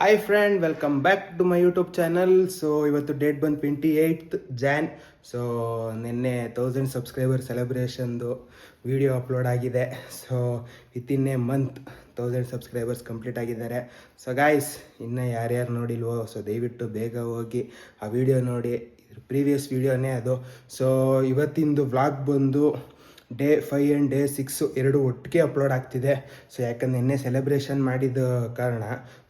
Hi friend, welcome back to my YouTube channel. So ಇವತ್ತು date ಬಂದು 28th Jan. So ನಿನ್ನೆ 1000 subscriber ಸೆಲೆಬ್ರೇಷನ್ದು video upload ಆಗಿದೆ. So within a month 1000 subscribers complete ಆಗಿದ್ದಾರೆ. So guys, ಇನ್ನೂ ಯಾರ್ಯಾರು ನೋಡಿಲ್ವೋ ಸೊ ದಯವಿಟ್ಟು ಬೇಗ ಹೋಗಿ ಆ ವಿಡಿಯೋ ನೋಡಿ. ಪ್ರೀವಿಯಸ್ ವಿಡಿಯೋನೇ ಅದು. ಸೊ ಇವತ್ತಿಂದು ವ್ಲಾಗ್ ಬಂದು ಡೇ 5 ಆ್ಯಂಡ್ ಡೇ 6 ಎರಡು ಒಟ್ಟಿಗೆ ಅಪ್ಲೋಡ್ ಆಗ್ತಿದೆ. ಸೊ ಯಾಕಂದ್ರೆ ನಿನ್ನೆ ಸೆಲೆಬ್ರೇಷನ್ ಮಾಡಿದ ಕಾರಣ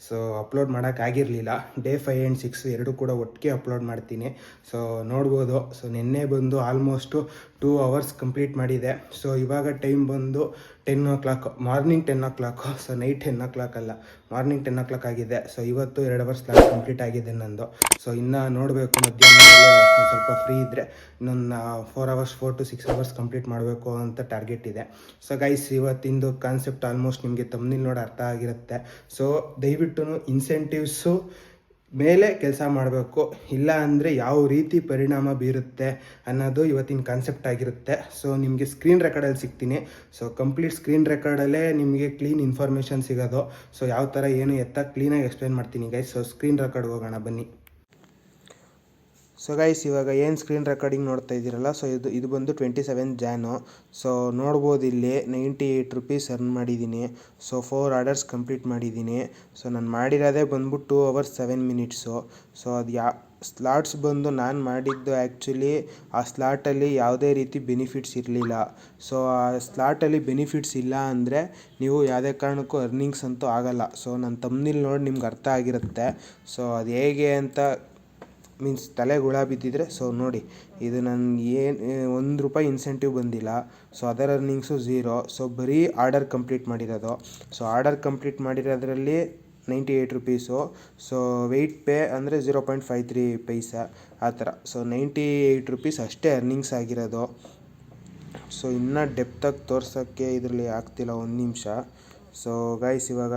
ಸೊ ಅಪ್ಲೋಡ್ ಮಾಡೋಕ್ಕಾಗಿರಲಿಲ್ಲ. ಡೇ 5 ಆ್ಯಂಡ್ 6 ಎರಡು ಕೂಡ ಒಟ್ಟಿಗೆ ಅಪ್ಲೋಡ್ ಮಾಡ್ತೀನಿ. ಸೊ ನೋಡ್ಬೋದು. ಸೊ ನಿನ್ನೆ ಬಂದು ಆಲ್ಮೋಸ್ಟು 2 hours ಕಂಪ್ಲೀಟ್ ಮಾಡಿದೆ. ಸೊ ಇವಾಗ ಟೈಮ್ ಬಂದು 10 o'clock, morning 10 o'clock. So night 10 o'clock ಅಲ್ಲ, ಮಾರ್ನಿಂಗ್ 10 o'clock ಆಗಿದೆ. ಸೊ ಇವತ್ತು 2 hours ಕ್ಲಾಸ್ ಕಂಪ್ಲೀಟ್ ಆಗಿದೆ ನಂದು. ಸೊ ಇನ್ನು ನೋಡಬೇಕು, ಮಧ್ಯಾಹ್ನ ಒಂದು ಸ್ವಲ್ಪ ಫ್ರೀ ಇದ್ದರೆ ಇನ್ನೊಂದು 4 to 6 hours ಕಂಪ್ಲೀಟ್ ಮಾಡಬೇಕು ಅಂತ ಟಾರ್ಗೆಟ್ ಇದೆ. ಸೊ ಗೈಸ್, ಇವತ್ತಿಂದು ಕಾನ್ಸೆಪ್ಟ್ ಆಲ್ಮೋಸ್ಟ್ ನಿಮಗೆ ತಮ್ಮನೇಲಿ ನೋಡಿ ಅರ್ಥ ಆಗಿರುತ್ತೆ. ಸೊ ದಯವಿಟ್ಟು ಇನ್ಸೆಂಟಿವ್ಸು ಮೇಲೆ ಕೆಲಸ ಮಾಡಬೇಕು, ಇಲ್ಲ ಅಂದರೆ ಯಾವ ರೀತಿ ಪರಿಣಾಮ ಬೀರುತ್ತೆ ಅನ್ನೋದು ಇವತ್ತಿನ ಕಾನ್ಸೆಪ್ಟ್ ಆಗಿರುತ್ತೆ. ಸೊ ನಿಮಗೆ ಸ್ಕ್ರೀನ್ ರೆಕಾರ್ಡಲ್ಲಿ ಸಿಗ್ತೀನಿ. ಸೊ ಕಂಪ್ಲೀಟ್ ಸ್ಕ್ರೀನ್ ರೆಕಾರ್ಡಲ್ಲೇ ನಿಮಗೆ ಕ್ಲೀನ್ ಇನ್ಫಾರ್ಮೇಷನ್ ಸಿಗೋದು. ಸೊ ಯಾವ ಥರ ಏನು ಎತ್ತ ಕ್ಲೀನಾಗಿ ಎಕ್ಸ್ಪ್ಲೇನ್ ಮಾಡ್ತೀನಿ ಗೈಸ್. ಸೊ ಸ್ಕ್ರೀನ್ ರೆಕಾರ್ಡ್ ಹೋಗೋಣ ಬನ್ನಿ. ಸೊ ಗೈಸ್, ಇವಾಗ ಏನು ಸ್ಕ್ರೀನ್ ರೆಕಾರ್ಡಿಂಗ್ ನೋಡ್ತಾ ಇದ್ದೀರಲ್ಲ, ಸೊ ಇದು ಬಂದು 27 Jan. ಸೊ ನೋಡ್ಬೋದು ಇಲ್ಲಿ 98 rupees ಅರ್ನ್ ಮಾಡಿದ್ದೀನಿ. ಸೊ 4 ಆರ್ಡರ್ಸ್ ಕಂಪ್ಲೀಟ್ ಮಾಡಿದ್ದೀನಿ. ಸೊ ನಾನು ಮಾಡಿರೋದೇ ಬಂದ್ಬಿಟ್ಟು 2 hours 7 minutes. ಸೊ ಅದು ಸ್ಲಾಟ್ಸ್ ಬಂದು ನಾನು ಮಾಡಿದ್ದು ಆ್ಯಕ್ಚುಲಿ ಆ ಸ್ಲಾಟಲ್ಲಿ ಯಾವುದೇ ರೀತಿ ಬೆನಿಫಿಟ್ಸ್ ಇರಲಿಲ್ಲ. ಸೊ ಆ ಸ್ಲಾಟಲ್ಲಿ ಬೆನಿಫಿಟ್ಸ್ ಇಲ್ಲ ಅಂದರೆ ನೀವು ಯಾವುದೇ ಕಾರಣಕ್ಕೂ ಅರ್ನಿಂಗ್ಸ್ ಅಂತೂ ಆಗೋಲ್ಲ. ಸೊ ನನ್ನ ತಮ್ಮನೇಲಿ ನೋಡಿ ನಿಮ್ಗೆ ಅರ್ಥ ಆಗಿರುತ್ತೆ. ಸೊ ಅದು ಹೇಗೆ ಅಂತ ಮೀನ್ಸ್ ತಲೆಗೆ ಹುಳ ಬಿದ್ದಿದ್ರೆ ಸೊ ನೋಡಿ, ಇದು ನನಗೆ ಏನು ₹1 ಇನ್ಸೆಂಟಿವ್ ಬಂದಿಲ್ಲ. So other earnings 0. ಸೊ ಬರೀ ಆರ್ಡರ್ ಕಂಪ್ಲೀಟ್ ಮಾಡಿರೋದು. ಸೊ ಆರ್ಡರ್ ಕಂಪ್ಲೀಟ್ ಮಾಡಿರೋದ್ರಲ್ಲಿ 98 rupees. ಸೊ ವೆಯ್ಟ್ ಪೇ ಅಂದರೆ 0.53 ಪೈಸಾ ಆ ಥರ. ಸೊ 98 rupees ಅಷ್ಟೇ ಅರ್ನಿಂಗ್ಸ್ ಆಗಿರೋದು. ಸೊ ಇನ್ನೂ ಡೆಪ್ತಾಗಿ ತೋರ್ಸೋಕ್ಕೆ ಇದರಲ್ಲಿ ಆಗ್ತಿಲ್ಲ, ಒಂದು ನಿಮಿಷ. ಸೊ ಗೈಸ್, ಇವಾಗ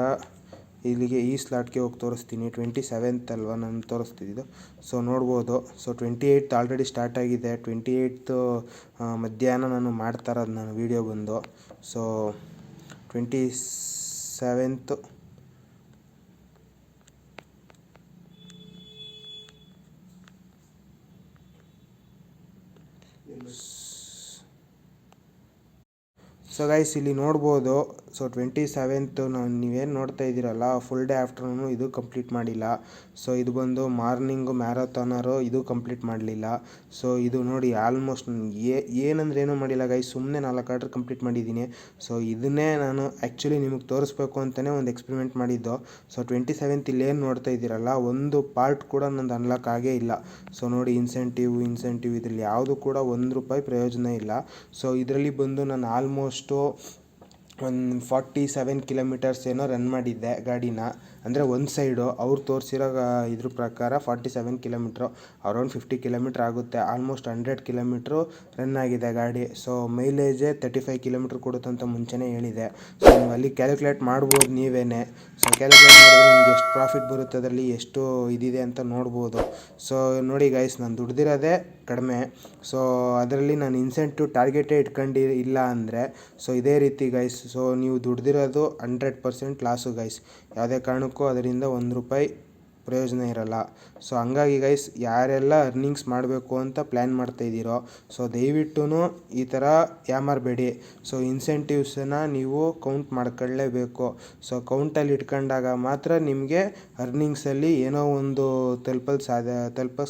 ಇಲ್ಲಿಗೆ ಈ ಸ್ಲಾಟ್ಗೆ ಹೋಗಿ ತೋರಿಸ್ತೀನಿ. 27th ಅಲ್ವಾ ನಾನು ತೋರಿಸ್ತಿದ್ದು. ಸೊ ನೋಡ್ಬೋದು. ಸೊ 28th ಆಲ್ರೆಡಿ ಸ್ಟಾರ್ಟ್ ಆಗಿದೆ. 28th ಮಧ್ಯಾಹ್ನ ನಾನು ಮಾಡ್ತಾ ಇರೋದು ನಾನು ವೀಡಿಯೋ ಬಂದು. ಸೊ 27th ಸೊ ಗೈಸ್, ಇಲ್ಲಿ ನೋಡ್ಬೋದು. ಸೊ 27th ನೀವೇನು ನೋಡ್ತಾ ಇದ್ದೀರಲ್ಲ, ಫುಲ್ ಡೇ ಆಫ್ಟರ್ನೂನು ಇದು ಕಂಪ್ಲೀಟ್ ಮಾಡಿಲ್ಲ. ಸೊ ಇದು ಬಂದು ಮಾರ್ನಿಂಗು ಮ್ಯಾರಥಾನರು, ಇದು ಕಂಪ್ಲೀಟ್ ಮಾಡಲಿಲ್ಲ. ಸೊ ಇದು ನೋಡಿ ಆಲ್ಮೋಸ್ಟ್ ಏನಂದ್ರೆ ಏನೂ ಮಾಡಿಲ್ಲ ಗೈಸ್, ಸುಮ್ಮನೆ 4 ಆರ್ಡರ್ ಕಂಪ್ಲೀಟ್ ಮಾಡಿದ್ದೀನಿ. ಸೊ ಇದನ್ನೇ ನಾನು ಆ್ಯಕ್ಚುಲಿ ನಿಮಗೆ ತೋರಿಸ್ಬೇಕು ಅಂತಲೇ ಒಂದು ಎಕ್ಸ್ಪೆರಿಮೆಂಟ್ ಮಾಡಿದ್ದು. ಸೊ 27th ಇಲ್ಲೇನು ನೋಡ್ತಾ ಇದ್ದೀರಲ್ಲ, ಒಂದು ಪಾರ್ಟ್ ಕೂಡ ನಂದು ಅನ್ಲಾಕ್ ಆಗೇ ಇಲ್ಲ. ಸೊ ನೋಡಿ, ಇನ್ಸೆಂಟಿವ್ ಇದರಲ್ಲಿ ಯಾವುದು ಕೂಡ ₹1 ಪ್ರಯೋಜನ ಇಲ್ಲ. ಸೊ ಇದರಲ್ಲಿ ಬಂದು ನಾನು ಆಲ್ಮೋಸ್ಟು ಒಂದು 47 kilometers ಏನೋ ರನ್ ಮಾಡಿದ್ದೆ ಗಾಡಿನ. ಅಂದರೆ ಒಂದು ಸೈಡು ಅವ್ರು ತೋರಿಸಿರೋ ಇದ್ರ ಪ್ರಕಾರ 47 kilometer, ಅರೌಂಡ್ 50 kilometer ಆಗುತ್ತೆ. ಆಲ್ಮೋಸ್ಟ್ 100 kilometer ರನ್ ಆಗಿದೆ ಗಾಡಿ. ಸೊ ಮೈಲೇಜೇ 35 kilometer ಕೊಡುತ್ತಂತ ಮುಂಚೆನೇ ಹೇಳಿದೆ. ಸೊ ನೀವು ಅಲ್ಲಿ ಕ್ಯಾಲ್ಕುಲೇಟ್ ಮಾಡ್ಬೋದು ನೀವೇ. ಸೊ ಕ್ಯಾಲ್ಕುಲೇಟ್ ಮಾಡಿದ್ರೆ ನಿಮ್ಗೆ ಎಷ್ಟು ಪ್ರಾಫಿಟ್ ಬರುತ್ತೆ, ಅದರಲ್ಲಿ ಎಷ್ಟು ಇದಿದೆ ಅಂತ ನೋಡ್ಬೋದು. ಸೊ ನೋಡಿ ಗೈಸ್, ನಾನು ದುಡ್ದಿರೋದೇ ಕಡಿಮೆ. ಸೊ ಅದರಲ್ಲಿ ನಾನು ಇನ್ಸೆಂಟಿವ್ ಟಾರ್ಗೆಟೇ ಇಲ್ಲ ಅಂದರೆ ಸೊ ಇದೇ ರೀತಿ ಗೈಸ್. ಸೊ ನೀವು ದುಡ್ದಿರೋದು 100% ಲಾಸು ಗೈಸ್. ಯಾವುದೇ ಕಾರಣಕ್ಕೂ ಅದರಿಂದ ₹1 ಪ್ರಯೋಜನ ಇರಲ್ಲ. ಸೊ ಹಂಗಾಗಿ ಗೈಸ್, ಯಾರೆಲ್ಲ ಅರ್ನಿಂಗ್ಸ್ ಮಾಡಬೇಕು ಅಂತ ಪ್ಲ್ಯಾನ್ ಮಾಡ್ತಾಯಿದ್ದೀರೋ ಸೊ ದಯವಿಟ್ಟು ಈ ಥರ ಯಾಮಾರಬೇಡಿ. ಸೊ ಇನ್ಸೆಂಟಿವ್ಸನ್ನು ನೀವು ಕೌಂಟ್ ಮಾಡ್ಕೊಳ್ಳೇಬೇಕು. ಸೊ ಕೌಂಟಲ್ಲಿ ಇಟ್ಕೊಂಡಾಗ ಮಾತ್ರ ನಿಮಗೆ ಅರ್ನಿಂಗ್ಸಲ್ಲಿ ಏನೋ ಒಂದು ತಲುಪಕ್ಕೆ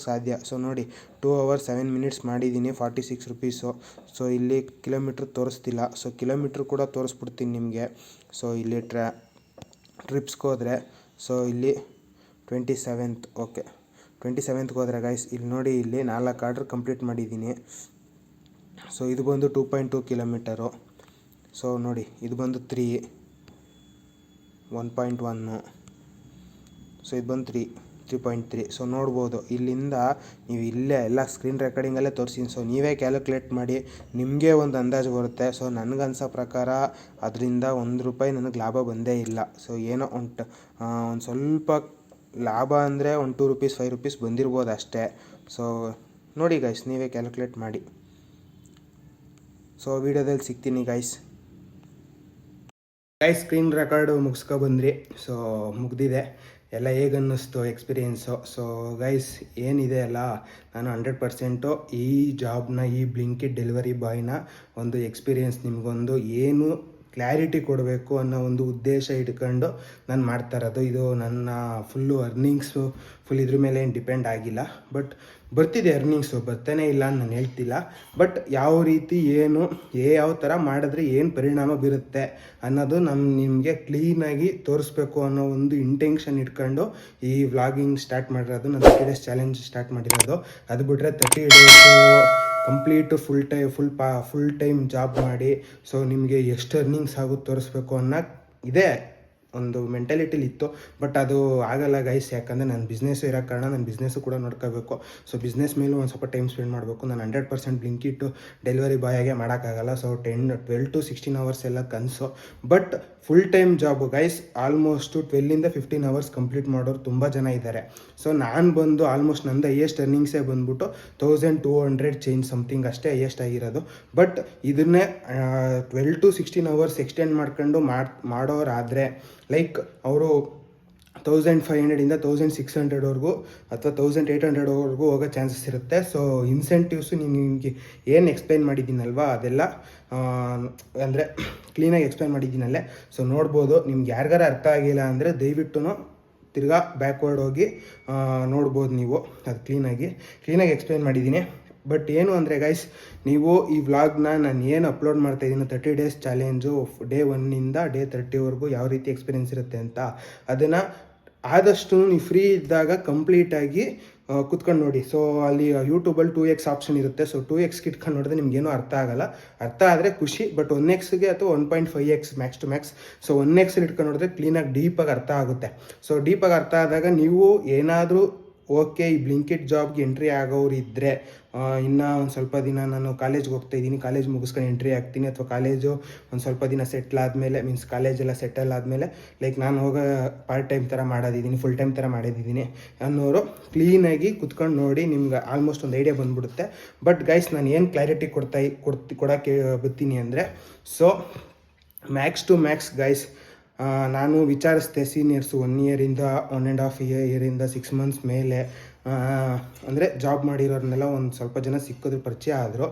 ಸಾಧ್ಯ. ಸೊ ನೋಡಿ, 2 hours 7 minutes ಮಾಡಿದ್ದೀನಿ, 46 rupees. ಸೊ ಇಲ್ಲಿ ಕಿಲೋಮೀಟ್ರ್ ತೋರಿಸ್ತಿಲ್ಲ. ಸೊ ಕಿಲೋಮೀಟ್ರ್ ಕೂಡ ತೋರಿಸ್ಬಿಡ್ತೀನಿ ನಿಮಗೆ. ಸೊ ಇಲ್ಲಿ ಟ್ರಿಪ್ಸ್ಗೆ ಹೋದರೆ ಸೊ ಇಲ್ಲಿ 27th, ಓಕೆ 27th ಹೋದರೆ ಗೈಸ್, ಇಲ್ಲಿ ನೋಡಿ, ಇಲ್ಲಿ 4 ಆರ್ಡರ್ ಕಂಪ್ಲೀಟ್ ಮಾಡಿದ್ದೀನಿ. ಸೊ ಇದು ಬಂದು 2.2 kilometer. ಸೊ ನೋಡಿ, ಇದು ಬಂದು 1.1. ಸೊ ಇದು ಬಂದು 3.3. ಸೊ ನೋಡ್ಬೋದು, ಇಲ್ಲಿಂದ ನೀವು ಇಲ್ಲೇ ಎಲ್ಲ ಸ್ಕ್ರೀನ್ ರೆಕಾರ್ಡಿಂಗಲ್ಲೇ ತೋರಿಸ್ತೀನಿ. ಸೊ ನೀವೇ ಕ್ಯಾಲ್ಕುಲೇಟ್ ಮಾಡಿ, ನಿಮಗೆ ಒಂದು ಅಂದಾಜು ಬರುತ್ತೆ. ಸೊ ನನಗನ್ಸೋ ಪ್ರಕಾರ ಅದರಿಂದ ₹1 ನನಗೆ ಲಾಭ ಬಂದೇ ಇಲ್ಲ. ಸೊ ಏನೋ ಒಂದು ಸ್ವಲ್ಪ ಲಾಭ ಅಂದರೆ ಒಂದು ₹2, ₹5 ಬಂದಿರ್ಬೋದು ಅಷ್ಟೇ. ಸೊ ನೋಡಿ ಗೈಸ್, ನೀವೇ ಕ್ಯಾಲ್ಕುಲೇಟ್ ಮಾಡಿ. ಸೊ ವೀಡಿಯೋದಲ್ಲಿ ಸಿಗ್ತೀನಿ ಗೈಸ್. ಸ್ಕ್ರೀನ್ ರೆಕಾರ್ಡು ಮುಗಿಸ್ಕೊಬಂದ್ರಿ. ಸೊ ಮುಗ್ದಿದೆ. ಎಲ್ಲ ಹೇಗೆ ಅನ್ನಿಸ್ತು ಎಕ್ಸ್ಪೀರಿಯೆನ್ಸು. ಸೊ ಗೈಸ್ ಏನಿದೆ ಅಲ್ಲ, ನಾನು 100% ಈ ಜಾಬ್ನ, ಈ ಬ್ಲಿಂಕಿಟ್ ಡೆಲಿವರಿ ಬಾಯ್ನ ಒಂದು ಎಕ್ಸ್ಪೀರಿಯೆನ್ಸ್ ನಿಮಗೊಂದು ಏನು ಕ್ಲಾರಿಟಿ ಕೊಡಬೇಕು ಅನ್ನೋ ಒಂದು ಉದ್ದೇಶ ಇಟ್ಕೊಂಡು ನಾನು ಮಾಡ್ತಾ ಇರೋದು. ಇದು ನನ್ನ ಫುಲ್ಲು ಅರ್ನಿಂಗ್ಸು ಫುಲ್ ಇದ್ರ ಮೇಲೆ ಏನು ಡಿಪೆಂಡ್ ಆಗಿಲ್ಲ. ಬಟ್ ಬರ್ತಿದೆ ಅರ್ನಿಂಗ್ಸು, ಬರ್ತಾನೆ ಇಲ್ಲ ಅಂತ ನಾನು ಹೇಳ್ತಿಲ್ಲ. ಬಟ್ ಯಾವ ರೀತಿ ಏನು ಯಾವ ಥರ ಮಾಡಿದ್ರೆ ಏನು ಪರಿಣಾಮ ಬೀರುತ್ತೆ ಅನ್ನೋದು ನಿಮಗೆ ಕ್ಲೀನಾಗಿ ತೋರಿಸ್ಬೇಕು ಅನ್ನೋ ಒಂದು ಇಂಟೆನ್ಷನ್ ಇಟ್ಕೊಂಡು ಈ ವ್ಲಾಗಿಂಗ್ ಸ್ಟಾರ್ಟ್ ಮಾಡಿರೋದು. ನಾನು 30 ಡೇಸ್ ಚಾಲೆಂಜ್ ಸ್ಟಾರ್ಟ್ ಮಾಡಿರೋದು. ಅದು ಬಿಟ್ಟರೆ 30 days complete full time job ಮಾಡಿ ಸೊ ನಿಮಗೆ ಎಷ್ಟು ಅರ್ನಿಂಗ್ಸ್ ಆಗುತ್ತೆ ತೋರಿಸ್ಬೇಕು ಅನ್ನೋ ಇದೆ ಒಂದು ಮೆಂಟಾಲಿಟಿಲಿ ಇತ್ತು. ಬಟ್ ಅದು ಆಗಲ್ಲ ಗೈಸ್, ಯಾಕಂದರೆ ನನ್ನ ಬಿಸ್ನೆಸ್ಸು ಇರೋ ಕಾರಣ ನನ್ನ ಬಿಸ್ನೆಸ್ಸು ಕೂಡ ನೋಡ್ಕೋಬೇಕು. ಸೊ ಬಿಸ್ನೆಸ್ ಮೇಲೂ ಒಂದು ಸ್ವಲ್ಪ ಟೈಮ್ ಸ್ಪೆಂಡ್ ಮಾಡಬೇಕು. ನಾನು 100% ಬ್ಲಿಂಕಿಟ್ಟು ಡೆಲಿವರಿ ಬಾಯಾಗೆ ಮಾಡೋಕ್ಕಾಗಲ್ಲ. ಸೊ 12 to 16 ಅವರ್ಸ್ ಎಲ್ಲ ಕನಸು. But full time job guys, almost 12 to 15 hours complete ಮಾಡೋರು ತುಂಬ ಜನ ಇದ್ದಾರೆ. ಸೊ ನಾನು ಬಂದು ಆಲ್ಮೋಸ್ಟ್ ನಂದು ಹೈಯೆಸ್ಟ್ ಅರ್ನಿಂಗ್ಸೇ ಬಂದ್ಬಿಟ್ಟು 1200 ಚೇಂಜ್ ಸಮಥಿಂಗ್ ಅಷ್ಟೇ ಹೈಯೆಸ್ಟ್ ಆಗಿರೋದು. ಬಟ್ ಇದನ್ನೇ 12 to 16 ಅವರ್ಸ್ ಎಕ್ಸ್ಟೆಂಡ್ ಮಾಡ್ಕೊಂಡು ಮಾಡೋರಾದರೆ ಲೈಕ್ ಅವರು 1500 1600ವರೆಗೂ ಅಥವಾ 1800ವರೆಗೂ ಹೋಗೋ ಚಾನ್ಸಸ್ ಇರುತ್ತೆ. ಸೊ ಇನ್ಸೆಂಟಿವ್ಸು ನಿಮಗೆ ಏನು ಎಕ್ಸ್ಪ್ಲೈನ್ ಮಾಡಿದ್ದೀನಲ್ವಾ ಅದೆಲ್ಲ ಅಂದರೆ ಕ್ಲೀನಾಗಿ ಎಕ್ಸ್ಪ್ಲೈನ್ ಮಾಡಿದ್ದೀನಲ್ಲೇ. ಸೊ ನೋಡ್ಬೋದು. ನಿಮ್ಗೆ ಯಾರಿಗಾರ ಅರ್ಥ ಆಗಿಲ್ಲ ಅಂದರೆ ದಯವಿಟ್ಟು ತಿರ್ಗಾ ಬ್ಯಾಕ್ವರ್ಡ್ ಹೋಗಿ ನೋಡ್ಬೋದು ನೀವು. ಅದು ಕ್ಲೀನಾಗಿ ಎಕ್ಸ್ಪ್ಲೈನ್ ಮಾಡಿದ್ದೀನಿ. ಬಟ್ ಏನು ಅಂದರೆ ಗೈಸ್, ನೀವು ಈ ವ್ಲಾಗ್ನ ನಾನು ಏನು ಅಪ್ಲೋಡ್ ಮಾಡ್ತಾಯಿದ್ದೀನಿ 30 ಡೇಸ್ ಚಾಲೆಂಜು ಡೇ 1ಇಂದ ಡೇ 30ವರೆಗೂ ಯಾವ ರೀತಿ ಎಕ್ಸ್ಪೀರಿಯೆನ್ಸ್ ಇರುತ್ತೆ ಅಂತ, ಅದನ್ನು ಆದಷ್ಟು ನೀವು ಫ್ರೀ ಇದ್ದಾಗ ಕಂಪ್ಲೀಟಾಗಿ ಕುತ್ಕೊಂಡು ನೋಡಿ. ಸೊ ಅಲ್ಲಿ ಯೂಟ್ಯೂಬಲ್ಲಿ 2x ಆಪ್ಷನ್ ಇರುತ್ತೆ. ಸೊ 2x ಇಟ್ಕೊಂಡು ನೋಡಿದ್ರೆ ನಿಮ್ಗೇನೂ ಅರ್ಥ ಆಗಲ್ಲ. ಅರ್ಥ ಆದರೆ ಖುಷಿ. ಬಟ್ 1xಗೆ ಅಥವಾ 1.5x Max to Max. So 1x ಇಟ್ಕೊಂಡು ನೋಡಿದ್ರೆ ಕ್ಲೀನಾಗಿ ಡೀಪಾಗಿ ಅರ್ಥ ಆಗುತ್ತೆ. ಸೊ ಡೀಪಾಗಿ ಅರ್ಥ ಆದಾಗ ನೀವು ಏನಾದರೂ ಓಕೆ ಈ ಬ್ಲಿಂಕಿಟ್ ಜಾಬ್ಗೆ ಎಂಟ್ರಿ ಆಗೋರು ಇದ್ದರೆ, ಇನ್ನೂ ಒಂದು ಸ್ವಲ್ಪ ದಿನ ನಾನು ಕಾಲೇಜ್ಗೆ ಹೋಗ್ತಾಯಿದ್ದೀನಿ, ಕಾಲೇಜ್ ಮುಗಿಸ್ಕೊಂಡು ಎಂಟ್ರಿ ಆಗ್ತೀನಿ, ಅಥವಾ ಕಾಲೇಜು ಒಂದು ಸ್ವಲ್ಪ ದಿನ ಸೆಟ್ಲ್ ಆದಮೇಲೆ ಮೀನ್ಸ್ ಕಾಲೇಜೆಲ್ಲ ಸೆಟಲ್ ಆದಮೇಲೆ ಲೈಕ್ ನಾನು ಹೋಗೋ ಪಾರ್ಟ್ ಟೈಮ್ ಥರ ಮಾಡೋದಿದ್ದೀನಿ, ಫುಲ್ ಟೈಮ್ ಥರ ಮಾಡಿದ್ದೀನಿ ಅನ್ನೋರು ಕ್ಲೀನಾಗಿ ಕುತ್ಕೊಂಡು ನೋಡಿ, ನಿಮ್ಗೆ ಆಲ್ಮೋಸ್ಟ್ ಒಂದು ಐಡಿಯಾ ಬಂದ್ಬಿಡುತ್ತೆ. ಬಟ್ ಗೈಸ್, ನಾನು ಏನು ಕ್ಲಾರಿಟಿ ಕೊಡೋಕ್ಕೆ ಬರ್ತೀನಿ ಅಂದರೆ, so max to max guys, ನಾನು ವಿಚಾರಿಸ್ದೆ ಸೀನಿಯರ್ಸು 1 ಇಯರಿಂದ 1.5 ಇಯರಿಂದ 6 ಮಂತ್ಸ್ ಮೇಲೆ ಅಂದರೆ ಜಾಬ್ ಮಾಡಿರೋರನ್ನೆಲ್ಲ ಒಂದು ಸ್ವಲ್ಪ ಜನ ಸಿಕ್ಕಿದ್ರು, ಪರಿಚಯ ಆದರು,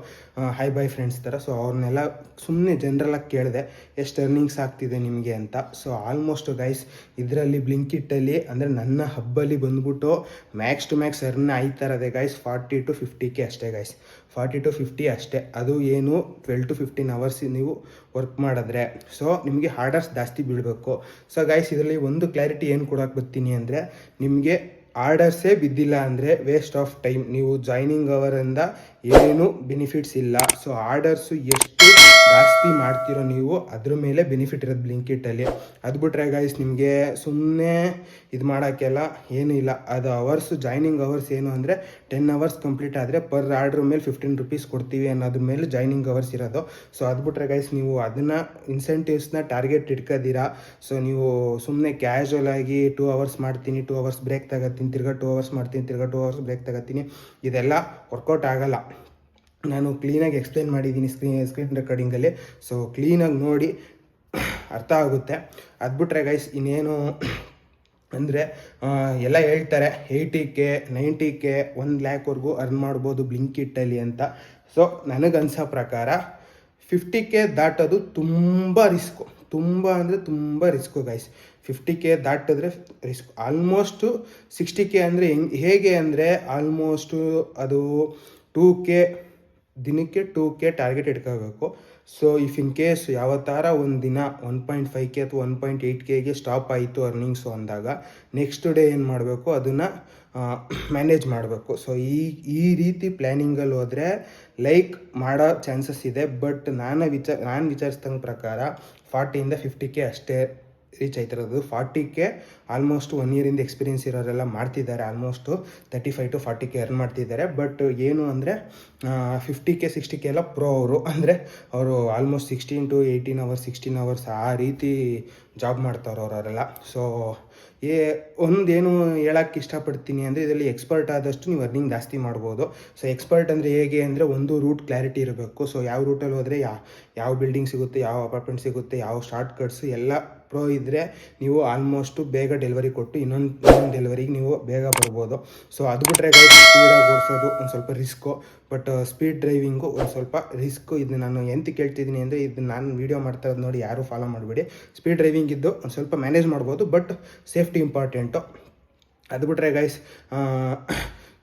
ಹೈ ಬೈ ಫ್ರೆಂಡ್ಸ್ ಥರ. ಸೊ ಅವ್ರನ್ನೆಲ್ಲ ಸುಮ್ಮನೆ ಜನರಲಾಗಿ ಕೇಳಿದೆ ಎಷ್ಟು ಅರ್ನಿಂಗ್ಸ್ ಆಗ್ತಿದೆ ನಿಮಗೆ ಅಂತ. ಸೊ ಆಲ್ಮೋಸ್ಟ್ ಗೈಸ್ ಇದರಲ್ಲಿ ಬ್ಲಿಂಕಿಟ್ಟಲ್ಲಿ ಅಂದರೆ ನನ್ನ ಹಬ್ಬಲ್ಲಿ ಬಂದ್ಬಿಟ್ಟು ಮ್ಯಾಕ್ಸ್ ಟು ಮ್ಯಾಕ್ಸ್ ಅರ್ನ್ ಆಯ್ತಾ ಇರೋದೆ ಗೈಸ್ 40 to 50K ಅಷ್ಟೇ ಗೈಸ್, 40 to 50 ಅಷ್ಟೇ. ಅದು ಏನು 12 to 15 ಅವರ್ಸ್ ನೀವು ವರ್ಕ್ ಮಾಡಿದ್ರೆ ಸೊ ನಿಮಗೆ ಆರ್ಡರ್ಸ್ ಜಾಸ್ತಿ ಬೀಳಬೇಕು. ಸೊ ಗೈಸ್ ಇದರಲ್ಲಿ ಒಂದು ಕ್ಲಾರಿಟಿ ಏನು ಕೊಡೋಕೆ ಬರ್ತೀನಿ ಅಂದರೆ, ನಿಮಗೆ ಆರ್ಡರ್ಸೇ ಬಿದ್ದಿಲ್ಲ ಅಂದರೆ ವೇಸ್ಟ್ ಆಫ್ ಟೈಮ್. ನೀವು ಜಾಯ್ನಿಂಗ್ ಅವರಿಂದ ಏನೂ ಬೆನಿಫಿಟ್ಸ್ ಇಲ್ಲ. ಸೊ ಆರ್ಡರ್ಸು ಎಷ್ಟು ಜಾಸ್ತಿ ಮಾಡ್ತಿರೋ ನೀವು ಅದ್ರ ಮೇಲೆ ಬೆನಿಫಿಟ್ ಇರೋದು ಬ್ಲಿಂಕಿಟ್ಟಲ್ಲಿ. ಅದು ಬಿಟ್ರೆ ಗೈಸ್ ನಿಮಗೆ ಸುಮ್ಮನೆ ಇದು ಮಾಡೋಕ್ಕೆಲ್ಲ ಏನೂ ಇಲ್ಲ. ಅದು ಅವರ್ಸು ಜಾಯ್ನಿಂಗ್ ಅವರ್ಸ್ ಏನು ಅಂದರೆ 10 ಅವರ್ಸ್ ಕಂಪ್ಲೀಟ್ ಆದರೆ ಪರ್ ಆರ್ಡ್ರ್ ಮೇಲೆ 15 ರೂಪೀಸ್ ಕೊಡ್ತೀವಿ ಅನ್ನೋದ್ರ ಮೇಲೆ ಜಾಯ್ನಿಂಗ್ ಅವರ್ಸ್ ಇರೋದು. ಸೊ ಅದು ಬಿಟ್ರೆ ಗೈಸ್ ನೀವು ಅದನ್ನು ಇನ್ಸೆಂಟಿವ್ಸ್ನ ಟಾರ್ಗೆಟ್ ಇಟ್ಕೋತೀರಾ. ಸೊ ನೀವು ಸುಮ್ಮನೆ ಕ್ಯಾಶುವಲ್ ಆಗಿ 2 ಅವರ್ಸ್ ಮಾಡ್ತೀನಿ, 2 ಅವರ್ಸ್ ಬ್ರೇಕ್ ತಗೋತೀನಿ, ತಿರ್ಗಾ 2 ಅವರ್ಸ್ ಮಾಡ್ತೀನಿ, ತಿರ್ಗಾ 2 ಅವರ್ಸ್ ಬ್ರೇಕ್ ತಗೋತೀನಿ, ಇದೆಲ್ಲ ವರ್ಕೌಟ್ ಆಗಲ್ಲ. ನಾನು ಕ್ಲೀನಾಗಿ ಎಕ್ಸ್ಪ್ಲೈನ್ ಮಾಡಿದ್ದೀನಿ ಸ್ಕ್ರೀನ್ ರೆಕಾರ್ಡಿಂಗಲ್ಲಿ. ಸೊ ಕ್ಲೀನಾಗಿ ನೋಡಿ ಅರ್ಥ ಆಗುತ್ತೆ. ಅದು ಬಿಟ್ರೆ ಗೈಸ್ ಇನ್ನೇನು ಅಂದರೆ ಎಲ್ಲ ಹೇಳ್ತಾರೆ 80K 90K 1 ಲ್ಯಾಕ್ವರೆಗೂ ಅರ್ನ್ ಮಾಡ್ಬೋದು ಬ್ಲಿಂಕಿಟ್ಟಲ್ಲಿ ಅಂತ. ಸೊ ನನಗನ್ಸೋ ಪ್ರಕಾರ 50K ದಾಟೋದು ತುಂಬ ರಿಸ್ಕು, ತುಂಬ ಅಂದರೆ ತುಂಬ ರಿಸ್ಕು ಗೈಸ್. 50K ದಾಟಿದ್ರೆ ರಿಸ್ಕ್. ಆಲ್ಮೋಸ್ಟು 60K ಅಂದರೆ ಹೇಗೆ ಅಂದರೆ ಆಲ್ಮೋಸ್ಟು ಅದು 2K ದಿನಕ್ಕೆ 2K ಟಾರ್ಗೆಟ್ ಇಟ್ಕೋಬೇಕು. ಸೊ ಇಫ್ ಇನ್ ಕೇಸ್ ಯಾವತ್ತಾರ ಒಂದು ದಿನ 1.5K ಅಥವಾ 1.8Kಗೆ ಸ್ಟಾಪ್ ಆಯಿತು ಅರ್ನಿಂಗ್ಸು ಅಂದಾಗ ನೆಕ್ಸ್ಟ್ ಡೇ ಏನು ಮಾಡಬೇಕು ಅದನ್ನು ಮ್ಯಾನೇಜ್ ಮಾಡಬೇಕು. ಸೊ ಈ ರೀತಿ ಪ್ಲ್ಯಾನಿಂಗಲ್ಲಿ ಹೋದರೆ ಲೈಕ್ ಮಾಡೋ ಚಾನ್ಸಸ್ ಇದೆ. ಬಟ್ ನಾನು ವಿಚಾರಿಸಿದಂಗೆ ಪ್ರಕಾರ 40ಇಂದ 50K ಅಷ್ಟೇ ರೀಚ್ ಆಯ್ತಿರೋದು. 40K ಆಲ್ಮೋಸ್ಟ್ 1 ಇಯರಿಂದ ಎಕ್ಸ್ಪೀರಿಯೆನ್ಸ್ ಇರೋರೆಲ್ಲ ಮಾಡ್ತಿದ್ದಾರೆ, ಆಲ್ಮೋಸ್ಟು 35 to 40K ಅರ್ನ್ ಮಾಡ್ತಿದ್ದಾರೆ. ಬಟ್ ಏನು ಅಂದರೆ 50K 60K ಎಲ್ಲ ಪ್ರೋ ಅವರು ಆಲ್ಮೋಸ್ಟ್ 16 to 18 ಅವರ್ಸ್ 16 ಅವರ್ಸ್ ಆ ರೀತಿ ಜಾಬ್ ಮಾಡ್ತಾವ್ರು ಅವರೆಲ್ಲ. ಸೊ ಒಂದೇನು ಹೇಳೋಕ್ಕೆ ಇಷ್ಟಪಡ್ತೀನಿ ಅಂದರೆ, ಇದರಲ್ಲಿ ಎಕ್ಸ್ಪರ್ಟ್ ಆದಷ್ಟು ನೀವು ಅರ್ನಿಂಗ್ ಜಾಸ್ತಿ ಮಾಡ್ಬೋದು. ಸೊ ಎಕ್ಸ್ಪರ್ಟ್ ಅಂದರೆ ಹೇಗೆ ಅಂದರೆ, ಒಂದು ರೂಟ್ ಕ್ಲಾರಿಟಿ ಇರಬೇಕು. ಸೊ ಯಾವ ರೂಟಲ್ಲಿ ಹೋದರೆ ಯಾವ ಬಿಲ್ಡಿಂಗ್ ಸಿಗುತ್ತೆ, ಯಾವ ಅಪಾರ್ಟ್ಮೆಂಟ್ ಸಿಗುತ್ತೆ, ಯಾವ ಶಾರ್ಟ್ ಕಟ್ಸು ಎಲ್ಲ ಪ್ರೋ ಇದ್ದರೆ ನೀವು ಆಲ್ಮೋಸ್ಟು ಬೇಗ ಡೆಲಿವರಿ ಕೊಟ್ಟು ಇನ್ನೊಂದು ಡೆಲಿವರಿಗೆ ನೀವು ಬೇಗ ಬರ್ಬೋದು. ಸೊ ಅದು ಬಿಟ್ಟರೆ ಗೈಸ್ ಸ್ಪೀಡಾಗಿ ಓಡಿಸೋದು ಒಂದು ಸ್ವಲ್ಪ ರಿಸ್ಕು, ಬಟ್ ಸ್ಪೀಡ್ ಡ್ರೈವಿಂಗು ಒಂದು ಸ್ವಲ್ಪ ರಿಸ್ಕು. ಇದು ನಾನು ಎಂತ ಕೇಳ್ತಿದ್ದೀನಿ ಅಂದರೆ ಇದು ನಾನು ವೀಡಿಯೋ ಮಾಡ್ತಾ ಇರೋದು ನೋಡಿ ಯಾರೂ ಫಾಲೋ ಮಾಡಬೇಡಿ. ಸ್ಪೀಡ್ ಡ್ರೈವಿಂಗ್ ಇದ್ದು ಒಂದು ಸ್ವಲ್ಪ ಮ್ಯಾನೇಜ್ ಮಾಡ್ಬೋದು, ಬಟ್ ಸೇಫ್ಟಿ ಇಂಪಾರ್ಟೆಂಟು. ಅದು ಬಿಟ್ಟರೆ ಗೈಸ್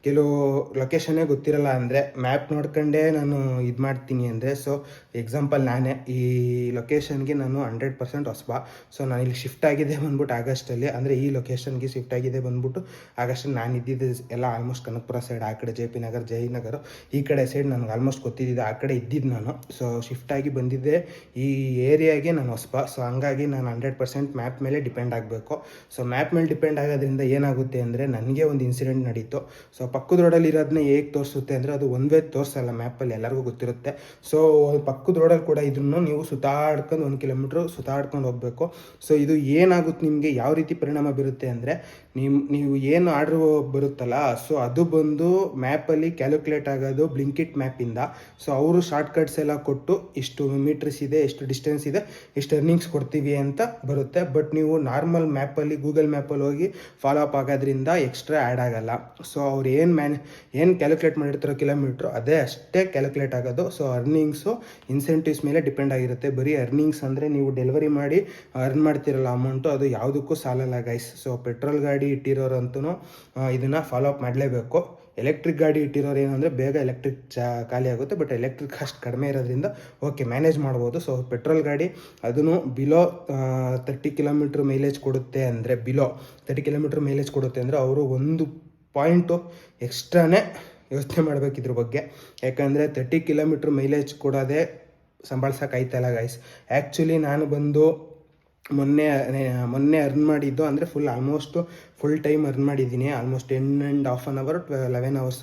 ಕೆಲವು ಲೊಕೇಶನ್ನೇ ಗೊತ್ತಿರಲ್ಲ ಅಂದರೆ ಮ್ಯಾಪ್ ನೋಡ್ಕೊಂಡೇ ನಾನು ಇದು ಮಾಡ್ತೀನಿ ಅಂದರೆ, ಸೊ ಎಕ್ಸಾಂಪಲ್ ನಾನೇ ಈ ಲೊಕೇಶನ್ಗೆ ನಾನು 100% ಹೊಸಬ. ಸೊ ನಾನು ಇಲ್ಲಿ ಶಿಫ್ಟ್ ಆಗಿದೆ ಬಂದ್ಬಿಟ್ಟು ಆಗಸ್ಟಲ್ಲಿ, ಅಂದರೆ ಈ ಲೊಕೇಶನ್ಗೆ ಶಿಫ್ಟ್ ಆಗಿದೆ ಬಂದ್ಬಿಟ್ಟು ಆಗಸ್ಟಲ್ಲಿ. ನಾನು ಇದ್ದಿದ್ದು ಎಲ್ಲ ಆಲ್ಮೋಸ್ಟ್ ಕನಕಪುರ ಸೈಡ್, ಆ ಕಡೆ JP ನಗರ್, ಜಯನಗರ ಈ ಕಡೆ ಸೈಡ್ ನನಗೆ ಆಲ್ಮೋಸ್ಟ್ ಗೊತ್ತಿದ್ದಿದ್ದು, ಆ ಕಡೆ ಇದ್ದಿದ್ದು ನಾನು. ಸೊ ಶಿಫ್ಟ್ ಆಗಿ ಬಂದಿದ್ದೆ ಈ ಏರಿಯಾಗೆ ನಾನು ಹೊಸಬ. ಸೊ ಹಂಗಾಗಿ ನಾನು 100% ಮ್ಯಾಪ್ ಮೇಲೆ ಡಿಪೆಂಡ್ ಆಗಬೇಕು. ಸೊ ಮ್ಯಾಪ್ ಮೇಲೆ ಡಿಪೆಂಡ್ ಆಗೋದ್ರಿಂದ ಏನಾಗುತ್ತೆ ಅಂದರೆ ನನಗೆ ಒಂದು ಇನ್ಸಿಡೆಂಟ್ ನಡೀತು. ಸೊ ಪಕ್ಕದ ರೋಡಲ್ಲಿ ಇರೋದನ್ನ ಹೇಗೆ ತೋರಿಸುತ್ತೆ ಅಂದರೆ ಅದು ಒಂದು ವೇ ತೋರಿಸಲ್ಲ ಮ್ಯಾಪಲ್ಲಿ, ಎಲ್ಲರಿಗೂ ಗೊತ್ತಿರುತ್ತೆ. ಸೊ ಪಕ್ಕದ ರೋಡಲ್ಲಿ ಕೂಡ ಇದನ್ನು ನೀವು ಸುತ್ತಾಡ್ಕೊಂಡು 1 ಕಿಲೋಮೀಟ್ರ್ ಸುತ್ತಾಡ್ಕೊಂಡು ಹೋಗಬೇಕು. ಸೊ ಇದು ಏನಾಗುತ್ತೆ ನಿಮಗೆ ಯಾವ ರೀತಿ ಪರಿಣಾಮ ಬೀರುತ್ತೆ ಅಂದರೆ ನೀವು ಏನು ಆರ್ಡ್ರ್ ಬರುತ್ತಲ್ಲ, ಸೊ ಅದು ಬಂದು ಮ್ಯಾಪಲ್ಲಿ ಕ್ಯಾಲ್ಕುಲೇಟ್ ಆಗೋದು ಬ್ಲಿಂಕಿಟ್ ಮ್ಯಾಪಿಂದ. ಸೊ ಅವರು ಶಾರ್ಟ್ಕಟ್ಸ್ ಎಲ್ಲ ಕೊಟ್ಟು ಇಷ್ಟು ಮೀಟರ್ಸ್ ಇದೆ, ಎಷ್ಟು ಡಿಸ್ಟೆನ್ಸ್ ಇದೆ, ಎಷ್ಟು ಅರ್ನಿಂಗ್ಸ್ ಕೊಡ್ತೀವಿ ಅಂತ ಬರುತ್ತೆ. ಬಟ್ ನೀವು ನಾರ್ಮಲ್ ಮ್ಯಾಪಲ್ಲಿ ಗೂಗಲ್ ಮ್ಯಾಪಲ್ಲಿ ಹೋಗಿ ಫಾಲೋ ಅಪ್ ಆಗೋದ್ರಿಂದ ಎಕ್ಸ್ಟ್ರಾ ಆ್ಯಡ್ ಆಗೋಲ್ಲ. ಸೊ ಅವ್ರು ಏನು ಕ್ಯಾಲ್ಕುಲೇಟ್ ಮಾಡಿರ್ತಾರೋ ಕಿಲೋಮೀಟ್ರು ಅದೇ ಅಷ್ಟೇ ಕ್ಯಾಲ್ಕುಲೇಟ್ ಆಗೋದು. ಸೊ ಅರ್ನಿಂಗ್ಸು ಇನ್ಸೆಂಟಿವ್ಸ್ ಮೇಲೆ ಡಿಪೆಂಡ್ ಆಗಿರುತ್ತೆ. ಬರೀ ಅರ್ನಿಂಗ್ಸ್ ಅಂದರೆ ನೀವು ಡೆಲಿವರಿ ಮಾಡಿ ಅರ್ನ್ ಮಾಡ್ತಿರಲ್ಲ ಅಮೌಂಟು, ಅದು ಯಾವುದಕ್ಕೂ ಸಾಲಲ್ಲ ಗೈಸ್. ಸೊ ಪೆಟ್ರೋಲ್ ಗಾಡಿ ಇಟ್ಟಿರೋರಂತೂ ಇದನ್ನು ಫಾಲೋ ಅಪ್ ಮಾಡಲೇಬೇಕು. ಎಲೆಕ್ಟ್ರಿಕ್ ಗಾಡಿ ಇಟ್ಟಿರೋರು ಏನಂದರೆ ಬೇಗ ಎಲೆಕ್ಟ್ರಿಕ್ ಖಾಲಿ ಆಗುತ್ತೆ, ಬಟ್ ಎಲೆಕ್ಟ್ರಿಕ್ ಅಷ್ಟು ಕಡಿಮೆ ಇರೋದ್ರಿಂದ ಓಕೆ ಮ್ಯಾನೇಜ್ ಮಾಡ್ಬೋದು. ಸೊ ಪೆಟ್ರೋಲ್ ಗಾಡಿ ಅದನ್ನು ಬಿಲೋ 30 ಕಿಲೋಮೀಟ್ರ್ ಮೈಲೇಜ್ ಕೊಡುತ್ತೆ ಅಂದರೆ, ಬಿಲೋ 30 ಕಿಲೋಮೀಟ್ರ್ ಮೈಲೇಜ್ ಕೊಡುತ್ತೆ ಅಂದರೆ ಅವರು 1 ಪಾಯಿಂಟು ಎಕ್ಸ್ಟ್ರಾನೇ ಯೋಚನೆ ಮಾಡಬೇಕು ಇದ್ರ ಬಗ್ಗೆ. ಯಾಕಂದರೆ 30 ಕಿಲೋಮೀಟ್ರ್ ಮೈಲೇಜ್ ಕೊಡೋದೇ ಸಂಭಾಳ್ಸೋಕ್ಕಾಯ್ತಲ್ಲ ಗೈಸ್. ಆ್ಯಕ್ಚುಲಿ ನಾನು ಬಂದು ಮೊನ್ನೆ ಅರ್ನ್ ಮಾಡಿದ್ದು ಅಂದರೆ ಫುಲ್ ಟೈಮ್ ಅರ್ನ್ ಮಾಡಿದ್ದೀನಿ. Almost 10.5 hours 11 hours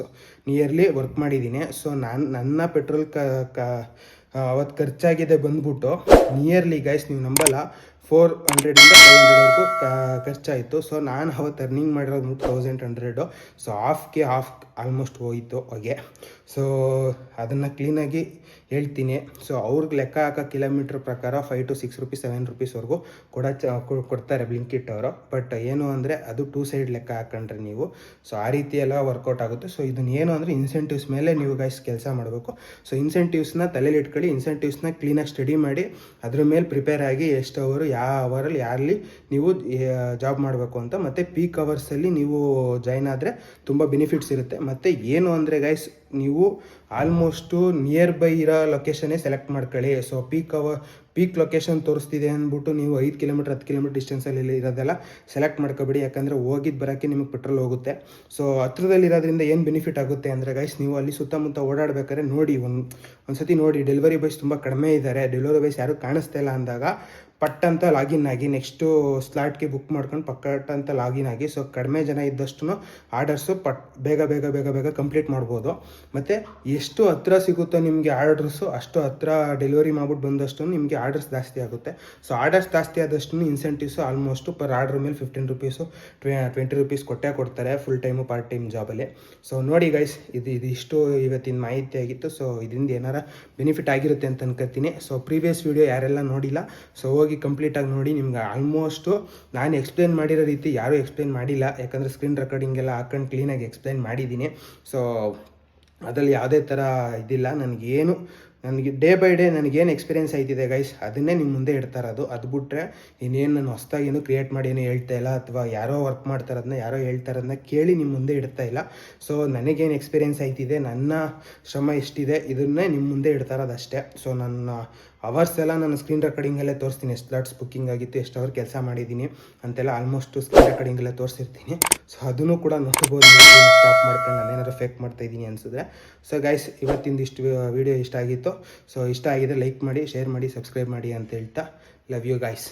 nearly work ಮಾಡಿದ್ದೀನಿ. ಸೊ ನನ್ನ ಪೆಟ್ರೋಲ್ ಅವತ್ತು ಖರ್ಚಾಗಿದೆ ಬಂದ್ಬಿಟ್ಟು ನಿಯರ್ಲಿ ಗೈಸ್ ನೀವು ನಂಬಲ್ಲ 400 ಇಂದ 500ವರೆಗೂ ಖರ್ಚಾಯಿತು. ಸೊ ನಾನು ಅವತ್ತು ಅರ್ನಿಂಗ್ ಮಾಡಿರೋದು 1100. ಸೊ ಹಾಫ್ಗೆ ಆಲ್ಮೋಸ್ಟ್ ಹೋಯಿತು ಹಾಗೆ. ಸೊ ಅದನ್ನು ಕ್ಲೀನಾಗಿ ಹೇಳ್ತೀನಿ. ಸೊ ಅವ್ರಿಗೆ ಲೆಕ್ಕ ಹಾಕೋ ಕಿಲೋಮೀಟ್ರ್ ಪ್ರಕಾರ 5 to 6 rupees 7 rupeesವರೆಗೂ ಕೊಡ್ತಾರೆ ಬ್ಲಿಂಕಿಟ್ ಅವರು. ಬಟ್ ಏನು ಅಂದರೆ ಅದು 2 ಸೈಡ್ ಲೆಕ್ಕ ಹಾಕೊಂಡ್ರೆ ನೀವು, ಸೊ ಆ ರೀತಿ ಎಲ್ಲ ವರ್ಕೌಟ್ ಆಗುತ್ತೆ. ಸೊ ಇದನ್ನು ಏನು ಅಂದರೆ ಇನ್ಸೆಂಟಿವ್ಸ್ ಮೇಲೆ ನೀವು ಗೈಸ್ ಕೆಲಸ ಮಾಡಬೇಕು. ಸೊ ಇನ್ಸೆಂಟಿವ್ಸ್ನ ತಲೆಯಲ್ಲಿ ಇಟ್ಕೊಳ್ಳಿ, ಇನ್ಸೆಂಟಿವ್ಸ್ನ ಕ್ಲೀನಾಗಿ ಸ್ಟಡಿ ಮಾಡಿ ಅದ್ರ ಮೇಲೆ ಪ್ರಿಪೇರ್ ಆಗಿ ಎಷ್ಟು ಅವರು ಯಾವ ಅವರಲ್ಲಿ ಯಾರಲ್ಲಿ ನೀವು ಜಾಬ್ ಮಾಡಬೇಕು ಅಂತ. ಮತ್ತು ಪೀಕ್ ಅವರ್ಸಲ್ಲಿ ನೀವು ಜಾಯ್ನ್ ಆದರೆ ತುಂಬ ಬೆನಿಫಿಟ್ಸ್ ಇರುತ್ತೆ. ಮತ್ತು ಏನು ಅಂದರೆ ಗೈಸ್ ನೀವು ಆಲ್ಮೋಸ್ಟು ನಿಯರ್ ಬೈ ಇರೋ ಲೊಕೇಶನ್ನೇ ಸೆಲೆಕ್ಟ್ ಮಾಡ್ಕೊಳ್ಳಿ. ಸೊ ಪೀಕ್ ಲೊಕೇಶನ್ ತೋರಿಸ್ತಿದೆ ಅಂದ್ಬಿಟ್ಟು ನೀವು 5 ಕಿಲೋಮೀಟ್ರ್ 10 ಕಿಲೋಮೀಟ್ರ್ ಡಿಸ್ಟೆನ್ಸಲ್ಲಿ ಇರೋದೆಲ್ಲ ಸೆಲೆಕ್ಟ್ ಮಾಡ್ಕೊಬೇಡಿ. ಯಾಕಂದರೆ ಹೋಗಿದ್ದು ಬರೋಕ್ಕೆ ನಿಮಗೆ ಪೆಟ್ರೋಲ್ ಹೋಗುತ್ತೆ. ಸೊ ಹತ್ರದಲ್ಲಿರೋದ್ರಿಂದ ಏನು ಬೆನಿಫಿಟ್ ಆಗುತ್ತೆ ಅಂದರೆ ಗೈಸ್ ನೀವು ಅಲ್ಲಿ ಸುತ್ತಮುತ್ತ ಓಡಾಡಬೇಕಾದ್ರೆ ನೋಡಿ, ಒಂದು ಸತಿ ನೋಡಿ ಡೆಲಿವರಿ ಬಾಯ್ಸ್ ತುಂಬ ಕಡಿಮೆ ಇದ್ದಾರೆ, ಡೆಲಿವರಿ ಬಾಯ್ಸ್ ಯಾರೂ ಕಾಣಿಸ್ತಾ ಇಲ್ಲ ಅಂದಾಗ ಪಟ್ ಅಂತ ಲಾಗಿನ್ ಆಗಿ ನೆಕ್ಸ್ಟು ಸ್ಲಾಟ್ಗೆ ಬುಕ್ ಮಾಡ್ಕೊಂಡು ಪಟ್ ಅಂತ ಲಾಗಿನ್ ಆಗಿ. ಸೊ ಕಡಿಮೆ ಜನ ಇದ್ದಷ್ಟು ಆರ್ಡರ್ಸು ಬೇಗ ಕಂಪ್ಲೀಟ್ ಮಾಡ್ಬೋದು. ಮತ್ತು ಎಷ್ಟು ಹತ್ರ ಸಿಗುತ್ತೋ ನಿಮಗೆ ಆರ್ಡರ್ಸು ಅಷ್ಟು ಹತ್ರ ಡೆಲಿವರಿ ಮಾಡ್ಬಿಟ್ಟು ಬಂದಷ್ಟು ನಿಮಗೆ ಆರ್ಡರ್ಸ್ ಜಾಸ್ತಿ ಆಗುತ್ತೆ. ಸೊ ಆರ್ಡರ್ಸ್ ಜಾಸ್ತಿ ಆದಷ್ಟು ಇನ್ಸೆಂಟಿವ್ಸು ಆಲ್ಮೋಸ್ಟು ಪರ್ ಆರ್ಡ್ರ್ ಮೇಲೆ 15 rupees 20 rupees ಕೊಡ್ತಾರೆ ಫುಲ್ ಟೈಮು ಪಾರ್ಟ್ ಟೈಮ್ ಜಾಬಲ್ಲಿ. ಸೊ ನೋಡಿ ಗೈಸ್ ಇದಿಷ್ಟು ಇವತ್ತಿನ ಮಾಹಿತಿ ಆಗಿತ್ತು. ಸೊ ಇದರಿಂದ ಏನಾರ ಬೆನಿಫಿಟ್ ಆಗಿರುತ್ತೆ ಅಂತ ಅನ್ಕೋತೀನಿ. ಸೊ ಪ್ರೀವಿಯಸ್ ವೀಡಿಯೋ ಯಾರೆಲ್ಲ ನೋಡಿಲ್ಲ, ಸೊ ಹೋಗಿ ಕಂಪ್ಲೀಟಾಗಿ ನೋಡಿ. ನಿಮ್ಗೆ ಆಲ್ಮೋಸ್ಟು ನಾನು ಎಕ್ಸ್ಪ್ಲೇನ್ ಮಾಡಿರೋ ರೀತಿ ಯಾರೂ ಎಕ್ಸ್ಪ್ಲೇನ್ ಮಾಡಿಲ್ಲ, ಯಾಕಂದರೆ ಸ್ಕ್ರೀನ್ ರೆಕಾರ್ಡಿಂಗ್ ಎಲ್ಲ ಹಾಕೊಂಡು ಕ್ಲೀನಾಗಿ ಎಕ್ಸ್ಪ್ಲೇನ್ ಮಾಡಿದ್ದೀನಿ. ಸೊ ಅದರಲ್ಲಿ ಯಾವುದೇ ಥರ ಇದಿಲ್ಲ. ನನಗೆ ಡೇ ಬೈ ಡೇ ನನಗೇನು ಎಕ್ಸ್ಪೀರಿಯೆನ್ಸ್ ಆಯ್ತಿದೆ ಗೈಸ್ ಅದನ್ನೇ ನಿಮ್ಮ ಮುಂದೆ ಇಡ್ತಾ ಇರೋದು. ಅದು ಬಿಟ್ಟರೆ ಇನ್ನೇನು ನಾನು ಹೊಸ್ದಾಗಿ ಏನು ಕ್ರಿಯೇಟ್ ಮಾಡಿ ಏನು ಹೇಳ್ತಾ ಇಲ್ಲ, ಅಥವಾ ಯಾರೋ ವರ್ಕ್ ಮಾಡ್ತಾರೋದನ್ನ ಯಾರೋ ಹೇಳ್ತಾರೋದನ್ನ ಕೇಳಿ ನಿಮ್ಮ ಮುಂದೆ ಇಡ್ತಾ ಇಲ್ಲ. ಸೊ ನನಗೇನು ಎಕ್ಸ್ಪೀರಿಯೆನ್ಸ್ ಆಯ್ತಿದೆ, ನನ್ನ ಶ್ರಮ ಎಷ್ಟಿದೆ ಇದನ್ನೇ ನಿಮ್ಮ ಮುಂದೆ ಇಡ್ತಾ ಇರೋದು ಅಷ್ಟೇ. ಸೊ ನನ್ನ ಅವರ್ಸ್ ಎಲ್ಲ ನಾನು ಸ್ಕ್ರೀನ್ ರೆಕಾರ್ಡಿಂಗಲ್ಲೇ ತೋರಿಸ್ತೀನಿ, ಎಷ್ಟು ಸ್ಲಾಟ್ಸ್ ಬುಕ್ಕಿಂಗ್ ಆಗಿತ್ತು, ಎಷ್ಟು ಅವರ್ ಕೆಲಸ ಮಾಡಿದ್ದೀನಿ ಅಂತೆಲ್ಲ ಆಲ್ಮೋಸ್ಟು ಸ್ಕ್ರೀನ್ ರೆಕಾರ್ಡಿಂಗಲ್ಲೇ ತೋರಿಸಿರ್ತೀನಿ. ಸೊ ಅದನ್ನು ಕೂಡ ನೋಡ್ಬೋದು. ಸ್ಟಾಪ್ ಮಾಡ್ಕೊಂಡು ನಾನೇನಾದ್ರು ಫೇಕ್ ಮಾಡ್ತಾಯಿದ್ದೀನಿ ಅನಿಸಿದ್ರೆ. ಸೊ ಗೈಸ್ ಇವತ್ತಿಂದಿಷ್ಟು ವೀಡಿಯೋ ಇಷ್ಟ ಆಗಿತ್ತು. ಸೊ ಇಷ್ಟ ಆಗಿದೆ ಲೈಕ್ ಮಾಡಿ, ಶೇರ್ ಮಾಡಿ, ಸಬ್ಸ್ಕ್ರೈಬ್ ಮಾಡಿ ಅಂತ ಹೇಳ್ತಾ ಲವ್ ಯು ಗೈಸ್.